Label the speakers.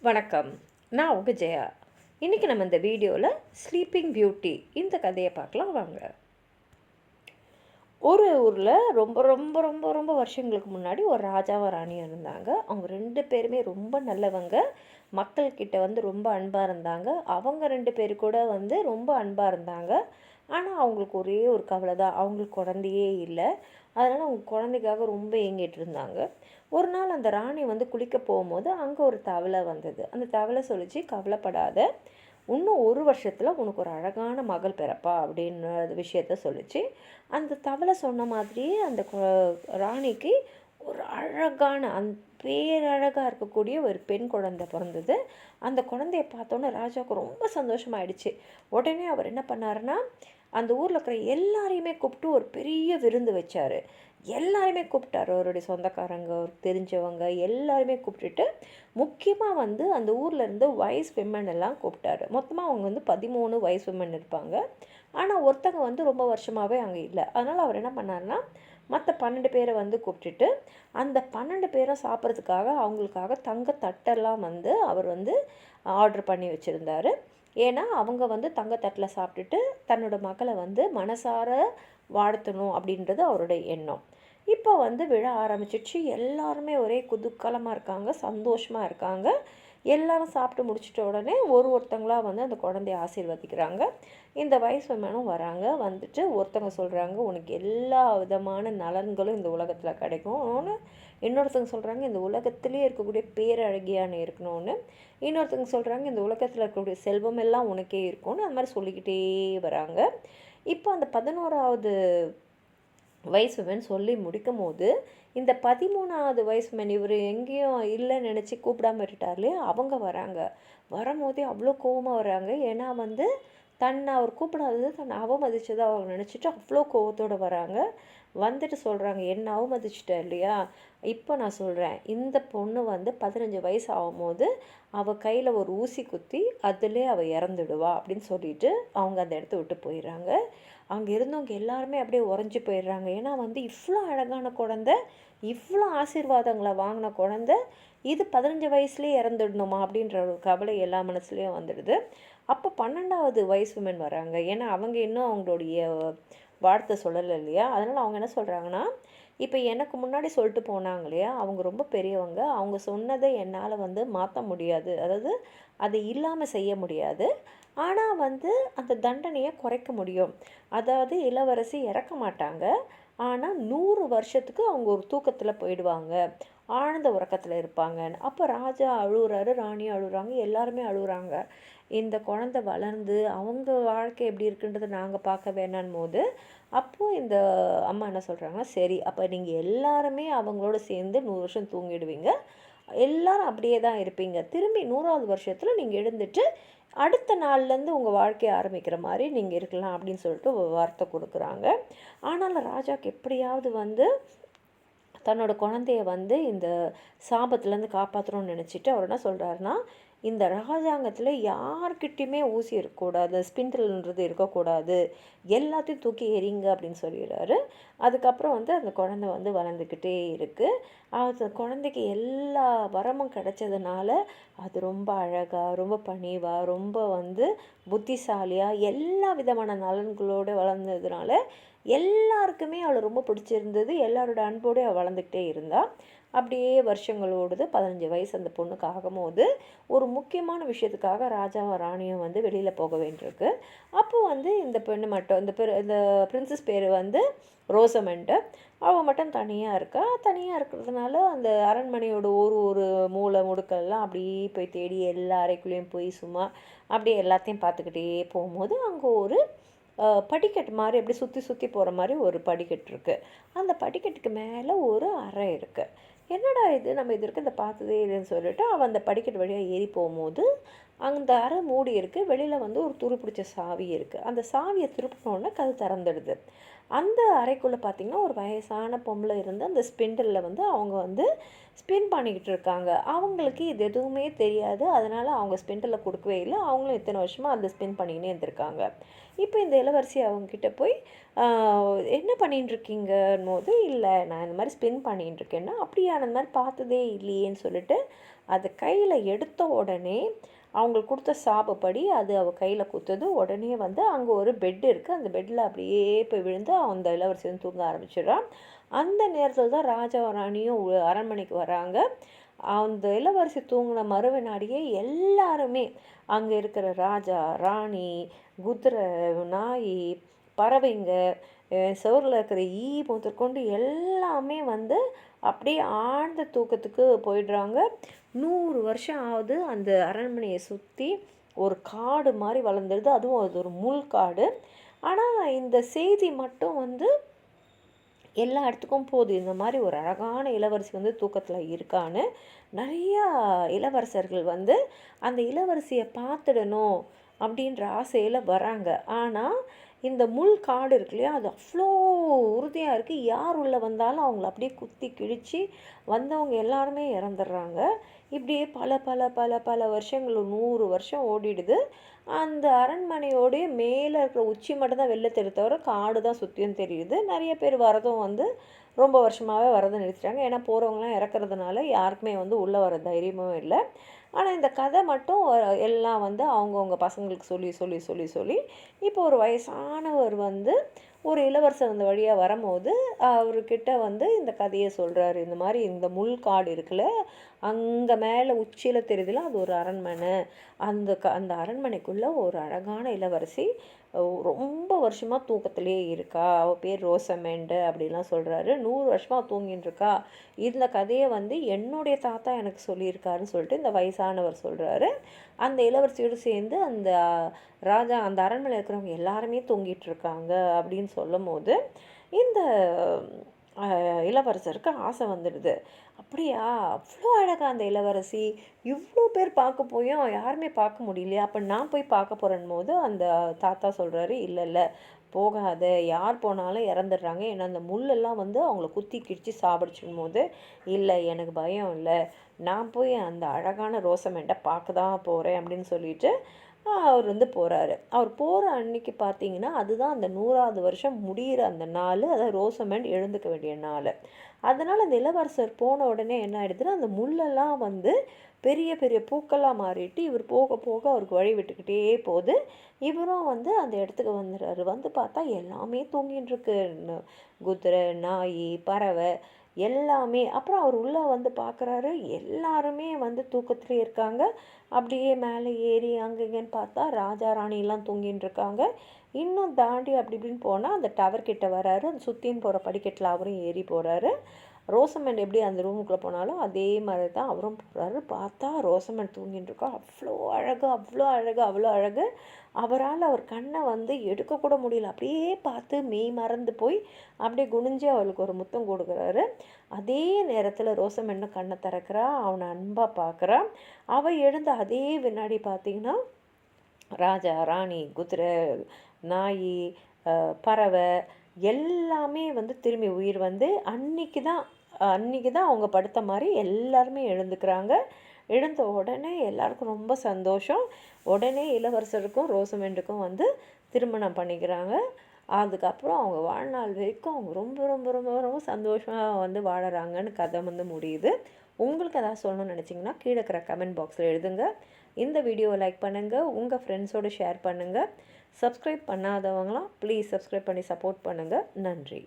Speaker 1: வணக்கம். நான் உங்க ஜெயா. இன்றைக்கி நம்ம இந்த வீடியோவில் ஸ்லீப்பிங் பியூட்டி இந்த கதையை பார்க்கலாம் வாங்க. ஒரு ஊரில் ரொம்ப ரொம்ப ரொம்ப ரொம்ப வருஷங்களுக்கு முன்னாடி ஒரு ராஜாவும் ராணியும் இருந்தாங்க. அவங்க 2 பேருமே ரொம்ப நல்லவங்க. மக்கள்கிட்ட ரொம்ப அன்பாக இருந்தாங்க. அவங்க 2 பேர் கூட ரொம்ப அன்பாக இருந்தாங்க. ஆனால் அவங்களுக்கு ஒரே ஒரு கவலை தான், அவங்களுக்கு குழந்தையே இல்லை. அதனால் அவங்க குழந்தைக்காக ரொம்ப ஏங்கிட்டு இருந்தாங்க. ஒரு நாள் அந்த ராணி குளிக்க போகும்போது அங்கே ஒரு தவளை வந்தது. அந்த தவளை சொல்லிச்சு, கவலைப்படாத, இன்னும் ஒரு வருஷத்தில் உனக்கு ஒரு அழகான மகள் பிறப்பா அப்படின்னு விஷயத்த சொல்லிச்சு. அந்த தவளை சொன்ன மாதிரியே அந்த ராணிக்கு ஒரு அழகான பேரழகாக இருக்கக்கூடிய ஒரு பெண் குழந்தை பிறந்தது. அந்த குழந்தைய பார்த்தோன்னே ராஜாவுக்கு ரொம்ப சந்தோஷமாயிடுச்சு. உடனே அவர் என்ன பண்ணாருன்னா, அந்த ஊரில் இருக்கிற எல்லாரையுமே கூப்பிட்டு ஒரு பெரிய விருந்து வச்சார். எல்லாருமே கூப்பிட்டாரு. அவருடைய சொந்தக்காரங்க, அவருக்கு தெரிஞ்சவங்க எல்லாருமே கூப்பிட்டுட்டு, முக்கியமாக அந்த ஊரில் இருந்து வயஸ் விமன் எல்லாம் கூப்பிட்டாரு. மொத்தமாக அவங்க 13 வயஸ் விமன் இருப்பாங்க. ஆனால் ஒருத்தங்க ரொம்ப வருஷமாகவே அங்கே இல்லை. அதனால் அவர் என்ன பண்ணார்னா, மற்ற 12 பேரை கூப்பிட்டுட்டு, அந்த 12 பேரை சாப்பிட்றதுக்காக அவங்களுக்காக தங்க தட்டெல்லாம் அவர் ஆர்டர் பண்ணி வச்சுருந்தாரு. ஏன்னா அவங்க தங்கத்தட்டில் சாப்பிட்டுட்டு தன்னோட மகளை மனசார வாழ்த்தணும் அப்படின்றது அவருடைய எண்ணம். இப்போ விழ ஆரம்பிச்சிடுச்சு. எல்லாருமே ஒரே குதூகலமாக இருக்காங்க, சந்தோஷமாக இருக்காங்க. எல்லாரும் சாப்பிட்டு முடிச்சிட்ட உடனே ஒருத்தங்களாக அந்த குழந்தைய ஆசீர்வதிக்கிறாங்க. இந்த வயசு விமனும் வராங்க. வந்துட்டு ஒருத்தங்க சொல்கிறாங்க, உனக்கு எல்லா விதமான நலன்களும் இந்த உலகத்தில் கிடைக்கும்னு. இன்னொருத்தங்க சொல்கிறாங்க, இந்த உலகத்திலே இருக்கக்கூடிய பேரழகியான இருக்கணும்னு. இன்னொருத்தங்க சொல்கிறாங்க, இந்த உலகத்தில் இருக்கக்கூடிய செல்வம் எல்லாம் உனக்கே இருக்கும்னு. அது மாதிரி சொல்லிக்கிட்டே வராங்க. இப்போ அந்த 11வது வயசு விமன் சொல்லி முடிக்கும் போது, இந்த 13வது வயசு விமன் இவர் எங்கேயும் இல்லைன்னு நினச்சி கூப்பிடாம விட்டுட்டார் இல்லையா, அவங்க வராங்க. வரும்போதே அவ்வளோ கோவமாக வராங்க. ஏன்னா தன்னை அவர் கூப்பிடாதது தன்னை அவமதிச்சதை அவங்க நினச்சிட்டு அவ்வளோ கோவத்தோடு வராங்க. வந்துட்டு சொல்கிறாங்க, என்ன அவமதிச்சிட்ட இல்லையா, இப்போ நான் சொல்கிறேன், இந்த பொண்ணு 15 வயசு ஆகும்போது அவள் கையில் ஒரு ஊசி குத்தி அதிலே அவள் இறந்துடுவா அப்படின்னு சொல்லிட்டு அவங்க அந்த இடத்த விட்டு போயிடுறாங்க. அங்கே இருந்தவங்க எல்லாருமே அப்படியே உறைஞ்சி போயிடுறாங்க. ஏன்னா இவ்வளோ அழகான குழந்தை, இவ்வளோ ஆசீர்வாதங்களை வாங்கின குழந்தை, இது 15 வயசுலேயே இறந்துடணுமா அப்படின்ற ஒரு கவலை எல்லா மனசுலேயும் வந்துடுது. அப்போ 12வது வயசு விமன் வராங்க. ஏன்னா அவங்க இன்னும் அவங்களுடைய வாழ்த்தை சொல்லலை இல்லையா. அதனால் அவங்க என்ன சொல்கிறாங்கன்னா, இப்போ எனக்கு முன்னாடி சொல்லிட்டு போனாங்க இல்லையா, அவங்க ரொம்ப பெரியவங்க, அவங்க சொன்னதை என்னால் மாற்ற முடியாது, அதாவது அதை இல்லாமல் செய்ய முடியாது. ஆனால் அந்த தண்டனையை குறைக்க முடியும். அதாவது இளவரசி இறக்க மாட்டாங்க, ஆனால் 100 வருஷத்துக்கு அவங்க ஒரு தூக்கத்தில் போயிடுவாங்க, ஆழ்ந்த உறக்கத்தில் இருப்பாங்க. அப்போ ராஜா அழுகுறாரு, ராணியும் அழுகுறாங்க, எல்லாருமே அழுகுறாங்க. இந்த குழந்தை வளர்ந்து அவங்க வாழ்க்கை எப்படி இருக்குன்றதை நாங்கள் பார்க்க வேணான் போது, அப்போது இந்த அம்மா என்ன சொல்கிறாங்கன்னா, சரி அப்போ நீங்கள் எல்லாருமே அவங்களோட சேர்ந்து 100 வருஷம் தூங்கிடுவீங்க, எல்லாரும் அப்படியே தான் இருப்பீங்க, திரும்பி 100வது வருஷத்தில் நீங்கள் எழுந்துட்டு அடுத்த நாள்லேருந்து உங்கள் வாழ்க்கையை ஆரம்பிக்கிற மாதிரி நீங்கள் இருக்கலாம் அப்படின்னு சொல்லிட்டு வார்த்தை கொடுக்குறாங்க. ஆனாலும் ராஜாவுக்கு எப்படியாவது தன்னோட குழந்தைய இந்த சாபத்துலேருந்து காப்பாற்றணும்னு நினச்சிட்டு அவர் என்ன சொல்கிறாருன்னா, இந்த ராஜாங்கத்தில் யார்கிட்டையுமே ஊசி இருக்கக்கூடாது, ஸ்பிண்டில்ன்றது இருக்கக்கூடாது, எல்லாத்தையும் தூக்கி எறிங்க அப்படின்னு சொல்லிடுறாரு. அதுக்கப்புறம் அந்த குழந்தை வளர்ந்துக்கிட்டே இருக்குது. அந்த குழந்தைக்கு எல்லா வரமும் கிடைச்சதுனால அது ரொம்ப அழகாக, ரொம்ப பணிவாக, ரொம்ப புத்திசாலியாக, எல்லா விதமான நலன்களோடு வளர்ந்ததுனால எல்லாருக்குமே அவளை ரொம்ப பிடிச்சிருந்தது. எல்லாரோட அன்போடு அவள் வளர்ந்துக்கிட்டே இருந்தாள். அப்படியே வருஷங்கள் ஓடுது. 15 வயசு அந்த பொண்ணுக்கு ஆகும்போது ஒரு முக்கியமான விஷயத்துக்காக ராஜாவும் ராணியும் வெளியில் போக வேண்டியிருக்கு. அப்போது இந்த பெண்ணு மட்டும், இந்த பிரின்சஸ் பேர் ரோசமெண்டு, அவள் மட்டும் தனியாக இருக்கா. தனியாக இருக்கிறதுனால அந்த அரண்மனையோட ஒரு மூலை முடுக்கெல்லாம் அப்படியே போய் தேடி எல்லா அறைக்குள்ளேயும் போய் சும்மா அப்படியே எல்லாத்தையும் பார்த்துக்கிட்டே போகும்போது அங்கே ஒரு படிக்கட்டு மாதிரி அப்படி சுற்றி சுற்றி போகிற மாதிரி ஒரு படிக்கட்டு இருக்குது. அந்த படிக்கட்டுக்கு மேலே ஒரு அறை இருக்குது. என்னடா இது, நம்ம இது இருக்குது, இதை பார்த்ததே இல்லைன்னு சொல்லிட்டு அவன் அந்த படிக்கட்டு வழியாக ஏறி போகும்போது அந்த அறை மூடி இருக்குது. வெளியில் ஒரு துரு பிடிச்ச சாவி இருக்குது. அந்த சாவியை திருப்பினோடனே கது திறந்துடுது. அந்த அறைக்குள்ளே பார்த்திங்கன்னா ஒரு வயசான பொம்பளை இருந்து அந்த ஸ்பிண்டிலில் அவங்க ஸ்பின் பண்ணிக்கிட்டு இருக்காங்க. அவங்களுக்கு இது எதுவுமே தெரியாது. அதனால் அவங்க ஸ்பிண்டில் கொடுக்கவே இல்லை. அவங்களும் இத்தனை வருஷமாக அந்த ஸ்பின் பண்ணிக்கினே இருந்திருக்காங்க. இப்போ இந்த இளவரசி அவங்கக்கிட்ட போய் என்ன பண்ணிட்டுருக்கீங்கன்னு போது, இல்லை நான் இந்த மாதிரி ஸ்பின் பண்ணிட்டுருக்கேன்னா, அப்படியா, அந்த மாதிரி பார்த்ததே இல்லையேன்னு சொல்லிட்டு அது கையில் எடுத்த உடனே அவங்களுக்கு கொடுத்த சாபப்படி அது அவள் கையில் குத்துது. உடனே வந்து அங்கே ஒரு பெட் இருக்குது, அந்த பெட்டில் அப்படியே போய் விழுந்து அந்த இளவரசி வந்து தூங்க ஆரம்பிச்சிடுறான். அந்த நேரத்தில் தான் ராஜா ராணியும் அரண்மனைக்கு வராங்க. அந்த இளவரசி தூங்கின மறுவினாடியே எல்லாருமே அங்கே இருக்கிற ராஜா ராணி, குதிரை, நாய், பறவைங்க, சுவரில் இருக்கிற ஈ முதற்கொண்டு எல்லாமே வந்து அப்படியே ஆழ்ந்த தூக்கத்துக்கு போயிடுறாங்க. 100 வருஷம் ஆகுது. அந்த அரண்மனையை சுற்றி ஒரு காடு மாதிரி வளர்ந்துடுது. அதுவும் அது ஒரு முள் காடு. ஆனால் இந்த செய்தி மட்டும் வந்து எல்லா இடத்துக்கும் போகுது, இந்த மாதிரி ஒரு அழகான இளவரசி வந்து தூக்கத்தில் இருக்கான்னு. நிறையா இளவரசர்கள் வந்து அந்த இளவரசியை பார்த்துடணும் அப்படின்ற ஆசையில் வராங்க. ஆனால் இந்த முள் காடு இருக்கு இல்லையா, அது அவ்வளோ உறுதியாக இருக்குது. யார் உள்ளே வந்தாலும் அவங்கள அப்படியே குத்தி கிழித்து வந்தவங்க எல்லாருமே இறந்துடுறாங்க. இப்படியே பல பல பல பல வருஷங்கள் 100 வருஷம் ஓடிடுது. அந்த அரண்மனையோடைய மேலே இருக்கிற உச்சி மட்டும் தான் வெளில தெரியுது, தவிர காடு தான் சுற்றியும் தெரியுது. நிறைய பேர் வரதும் வந்து ரொம்ப வருஷமாகவே வரதை நிறுத்திட்டாங்க. ஏன்னா போகிறவங்களாம் இறக்குறதுனால யாருக்குமே வந்து உள்ளே வர தைரியமும் இல்லை. ஆனால் இந்த கதை மட்டும் எல்லாம் வந்து அவங்கவுங்க பசங்களுக்கு சொல்லி சொல்லி சொல்லி சொல்லி இப்போ ஒரு வயசானவர் வந்து ஒரு இளவரசர் அந்த வழியாக வரும்போது அவர்கிட்ட வந்து இந்த கதையை சொல்கிறாரு. இந்த மாதிரி இந்த முள் காடு இருக்குல்ல, அங்கே மேலே உச்சியில் தெரியுதுல, அது ஒரு அரண்மனை. அந்த அரண்மனைக்குள்ளே ஒரு அழகான இளவரசி ரொம்ப வருஷமாக தூக்கத்திலே இருக்கா. அவள் பேர் ரோசமெண்டு அப்படின்லாம் சொல்கிறாரு. 100 வருஷமாக தூங்கின்னு இருக்கா. இந்த கதையை வந்து என்னுடைய தாத்தா எனக்கு சொல்லியிருக்காருன்னு சொல்லிட்டு இந்த வயசானவர் சொல்கிறாரு. அந்த இளவரசியோடு சேர்ந்து அந்த ராஜா, அந்த அரண்மனையில் இருக்கிறவங்க எல்லாருமே தூங்கிட்டு இருக்காங்க அப்படின்னு சொல்லும் போது இந்த இளவரசருக்கு ஆசை வந்துடுது. அப்படியா, அவ்வளோ அழகாக அந்த இளவரசி, இவ்வளோ பேர் பார்க்க போயும் யாருமே பார்க்க முடியலையா, அப்போ நான் போய் பார்க்க போகிறேன் போது அந்த தாத்தா சொல்கிறாரு, இல்லை இல்லை போகாத, யார் போனாலும் இறந்துடுறாங்க. ஏன்னா அந்த முள்ளெல்லாம் வந்து அவங்கள குத்தி கிழிச்சு சாப்பிடுச்சும் போது, இல்லை எனக்கு பயம் இல்லை, நான் போய் அந்த அழகான ரோசமெண்டை பார்க்க தான் போகிறேன் அப்படின்னு சொல்லிட்டு அவர் வந்து போகிறாரு. அவர் போகிற அன்னைக்கு பார்த்தீங்கன்னா அதுதான் அந்த 100வது வருஷம் முடிகிற அந்த நாள், அதாவது ரோசமெண்ட் எழுந்துக்க வேண்டிய நாள். அதனால் அந்த இளவரசர் போன உடனே என்ன ஆகிடுதுன்னா அந்த முள்ளெல்லாம் வந்து பெரிய பெரிய பூக்களாக மாறிட்டு இவர் போக போக அவருக்கு வழி விட்டுக்கிட்டே போகுது. இவரும் வந்து அந்த இடத்துக்கு வந்துடுறாரு. வந்து பார்த்தா எல்லாமே தூங்கின்னு இருக்கு, குதிரை, நாய், பறவை எல்லாமே. அப்புறம் அவர் உள்ளே வந்து பார்க்குறாரு, எல்லாருமே வந்து தூக்கத்துலேயே இருக்காங்க. அப்படியே மேலே ஏறி அங்கே இங்கேன்னு பார்த்தா ராஜா ராணிலாம் தூங்கின்னு இருக்காங்க. இன்னும் தாண்டி அப்படி இப்படின்னு போனால் அந்த டவர் கிட்ட வராரு. அந்த சுற்றின்னு போகிற படிக்கட்டில் அவரும் ஏறி போகிறாரு. ரோசமெண்ட் எப்படி அந்த ரூமுக்குள்ளே போனாலும் அதே மாதிரி தான் அவரும் போகிறாரு. பார்த்தா ரோசமெண்ட் தூங்கின்னு இருக்கா. அவ்வளோ அழகு, அவ்வளோ அழகு, அவ்வளோ அழகு. அவரால் அவர் கண்ணை வந்து எடுக்கக்கூட முடியல. அப்படியே பார்த்து மெய் மறந்து போய் அப்படியே குனிஞ்சு அவளுக்கு ஒரு முத்தம் கொடுக்குறாரு. அதே நேரத்தில் ரோசமெண்ட்டும் கண்ணை திறக்கிறா, அவனை அன்பாக பார்க்குறா. அவள் எழுந்த அதே வினாடி பார்த்திங்கன்னா ராஜா ராணி, குதிரை, நாய், பறவை எல்லாமே வந்து திரும்பி உயிர் வந்து அன்னைக்கு தான் அவங்க படுத்த மாதிரி எல்லாருமே எழுந்துக்கிறாங்க. எழுந்த உடனே எல்லாருக்கும் ரொம்ப சந்தோஷம். உடனே இளவரசருக்கும் ரோசமெண்டுக்கும் வந்து திருமணம் பண்ணிக்கிறாங்க. அதுக்கப்புறம் அவங்க வாழ்நாள் வரைக்கும் அவங்க ரொம்ப ரொம்ப ரொம்ப ரொம்ப சந்தோஷமாக வந்து வாழறாங்கன்னு கதை வந்து முடியுது. உங்களுக்கு எதாவது சொல்லணும்னு நினச்சிங்கன்னா கீழே இருக்கிற கமெண்ட் பாக்ஸில் எழுதுங்க. இந்த வீடியோவை லைக் பண்ணுங்கள், உங்கள் ஃப்ரெண்ட்ஸோடு ஷேர் பண்ணுங்கள். சப்ஸ்கிரைப் பண்ணாதவங்களாம் ப்ளீஸ் சப்ஸ்கிரைப் பண்ணி சப்போர்ட் பண்ணுங்கள். நன்றி.